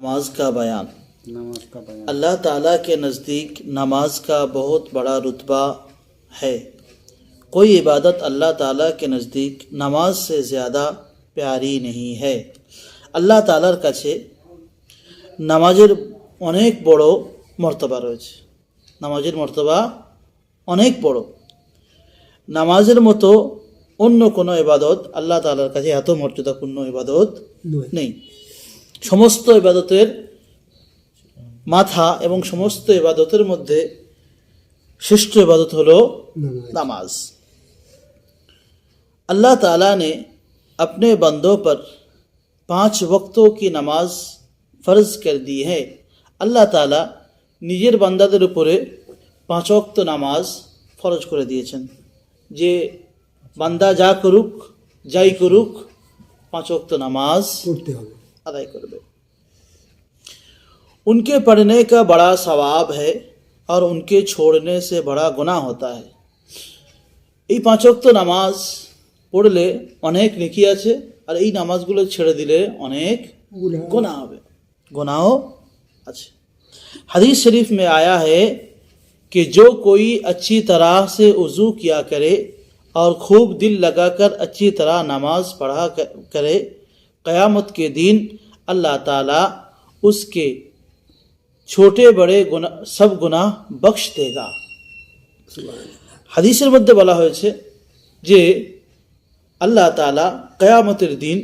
नमाज का बयान। अल्लाह ताला के नज़दीक नमाज का बहुत बड़ा रुतबा है। कोई इबादत अल्लाह ताला के नज़दीक नमाज से ज़्यादा प्यारी नहीं है। আল্লাহ তাআলার কাছে নামাজের অনেক বড় মর্তবা রয়েছে। নামাজের মর্তবা অনেক বড়। নামাজের মতো অন্য কোনো ইবাদত আল্লাহ তাআলার কাছে এত মর্যাদাপূর্ণ ইবাদত নেই। সমস্ত ইবাদতের মাথা এবং সমস্ত ইবাদতের মধ্যে श्रेष्ठ इबादत हलो नमाज। अल्लाह ताला ने अपने बंदों पर 5 वक्तों की नमाज फ़र्ज कर दी है। अल्लाह ताला निजेर बान्दादेर उपरे 5 वक्त नमाज फरज करे दिएছেন जे बान्दा जा करुक जाई करुक 5 वक्त नमाज अदाय करबे। उनके पढ़ने का बड़ा सवाब है और उनके छोड़ने से बड़ा गुनाह होता है। এই 5 ওয়াক্ত নামাজ পড়লে অনেক নেকি আছে আর এই নামাজগুলো ছেড়ে দিলে অনেক गुनाह হবে, गुनाह আছে। हदीस शरीफ में आया है कि जो कोई अच्छी तरह से वज़ू किया करे और खूब दिल लगाकर अच्छी तरह नमाज पढ़ा करे, क़यामत के दिन अल्लाह ताला उसके छोटे बड़े गुनाह सब गुनाह बख्श देगा। হাদিসের মধ্যে বলা হয়েছে যে আল্লাহ তাআলা কিয়ামতের দিন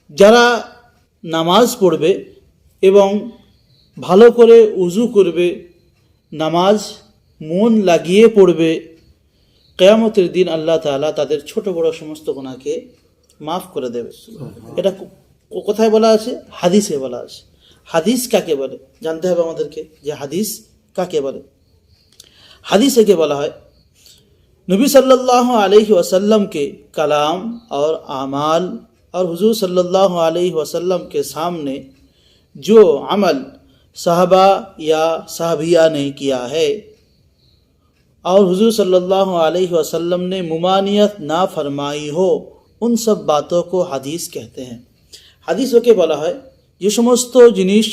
যারা নামাজ পড়বে এবং ভালো করে ওযু করবে, নামাজ মন লাগিয়ে পড়বে, কিয়ামতের দিন আল্লাহ তাআলা তাদের ছোট বড় সমস্ত গুনাহকে মাফ করে দেবে। এটা কোথায় বলা আছে? হাদিসে বলা আছে। হাদিস কাকে বলে জানতে হবে আমাদেরকে, যে হাদিস কাকে বলে। হাদিস একে বলা হয় नबी सल्लल्लाहु अलैहि वसल्लम के कलाम और आमाल और हुजूर सल्लल्लाहु अलैहि वसल्लम के सामने जो अमल साहबा या साहबिया ने किया है और हुजूर सल्लल्लाहु अलैहि वसल्लम ने मुमानियत ना फरमाई हो, उन सब बातों को हदीस कहते हैं। हदीस ওকে বলা হয় যে সমস্ত জিনিস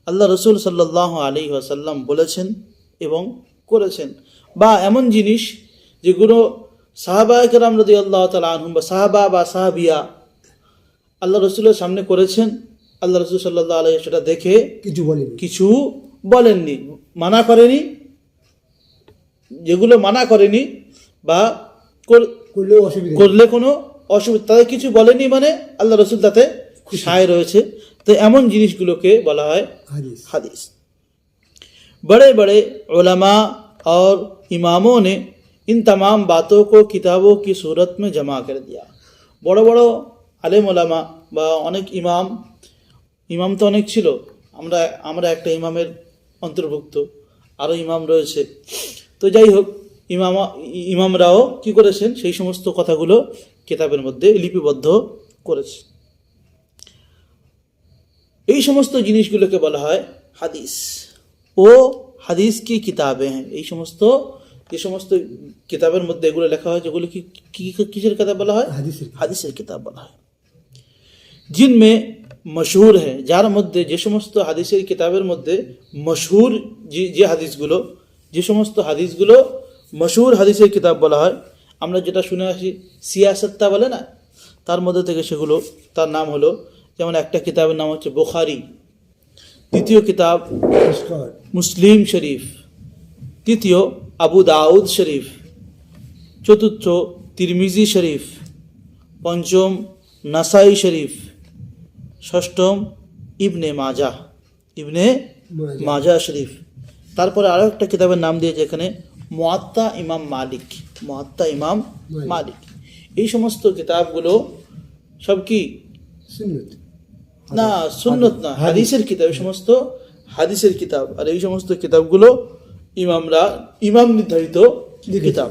আল্লাহ রসুল সাল্লাল্লাহু আলাইহি ওয়াসাল্লাম বলেছেন এবং করেছেন, বা এমন জিনিস যেগুলো সাহাবায়ে কেরাম রাদিয়াল্লাহু তাআলা আনহুম বা সাহাবা বা সাহাবিয়া আল্লাহ রসুলের সামনে করেছেন, আল্লাহ রসুল সাল্লাল্লাহু আলাইহি সেটা দেখে কিছু বলেননি, মানা করেনি। যেগুলো মানা করেনি বা করলে কোনো অসুবিধা, তাদের কিছু বলেনি, মানে আল্লাহ রসুল তাতে খুশি রয়েছে। तो एमन जिनिसगुलोके बला है हदीस। बड़े बड़े उलमा और इमामों ने इन तमाम बातों को किताबों की सूरत में जमा कर दिया। बड़ो बड़ो आलेम उलमा बा अनेक इमाम तो अनेक छिलो, আমরা একটা ইমামের অন্তর্ভুক্ত, আরও ইমাম রয়েছে। তো যাই হোক, ইমামরাও কি করেছেন, সেই সমস্ত কথাগুলো কিতাবের মধ্যে লিপিবদ্ধ করেছে। এই সমস্ত জিনিসগুলোকে বলা হয় হাদিস। ও হাদিস কি কিতাবেं हैं। এই সমস্ত যে সমস্ত কিতাবের মধ্যে এগুলো লেখা হয়, যেগুলো কিসের কিতাব বলা হয়? হাদিসের কিতাব বলা হয়। जिनमें मशहूर है, যার মধ্যে যে সমস্ত হাদিসের কিতাবের মধ্যে মশহুর যে হাদিসগুলো, যে সমস্ত হাদিসগুলো মশহুর হাদিসের কিতাব বলা হয়, আমরা যেটা শুনে আসি সিয়াসত্তা বলে না, তার মধ্যে থেকে সেগুলো, তার নাম হলো, যেমন একটা কিতাবের নাম হচ্ছে বুখারী, দ্বিতীয় কিতাব মুসলিম শরীফ, তৃতীয় আবু দাউদ শরীফ, চতুর্থ তিরমিজি শরীফ, পঞ্চম নাসাই শরীফ, ষষ্ঠম ইবনে মাজা শরীফ। তারপরে আরও একটা কিতাবের নাম দিয়েছে এখানে মুয়াত্তা ইমাম মালিক। এই সমস্ত কিতাবগুলো সব কি না সুন্নত না, হাদিসের কিতাব। এই সমস্ত হাদিসের কিতাব, আর এই সমস্ত কিতাবগুলো ইমাম নির্ধারিত কিতাব।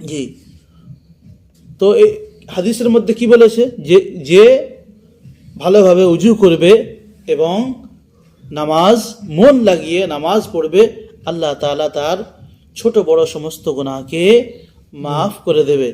জি, তো এই হাদিসের মধ্যে কি বলেছে, যে ভালোভাবে উজু করবে এবং নামাজ মন লাগিয়ে নামাজ পড়বে, আল্লাহ তাআলা তার ছোট বড় সমস্ত গুনাহকে মাফ করে দেবে।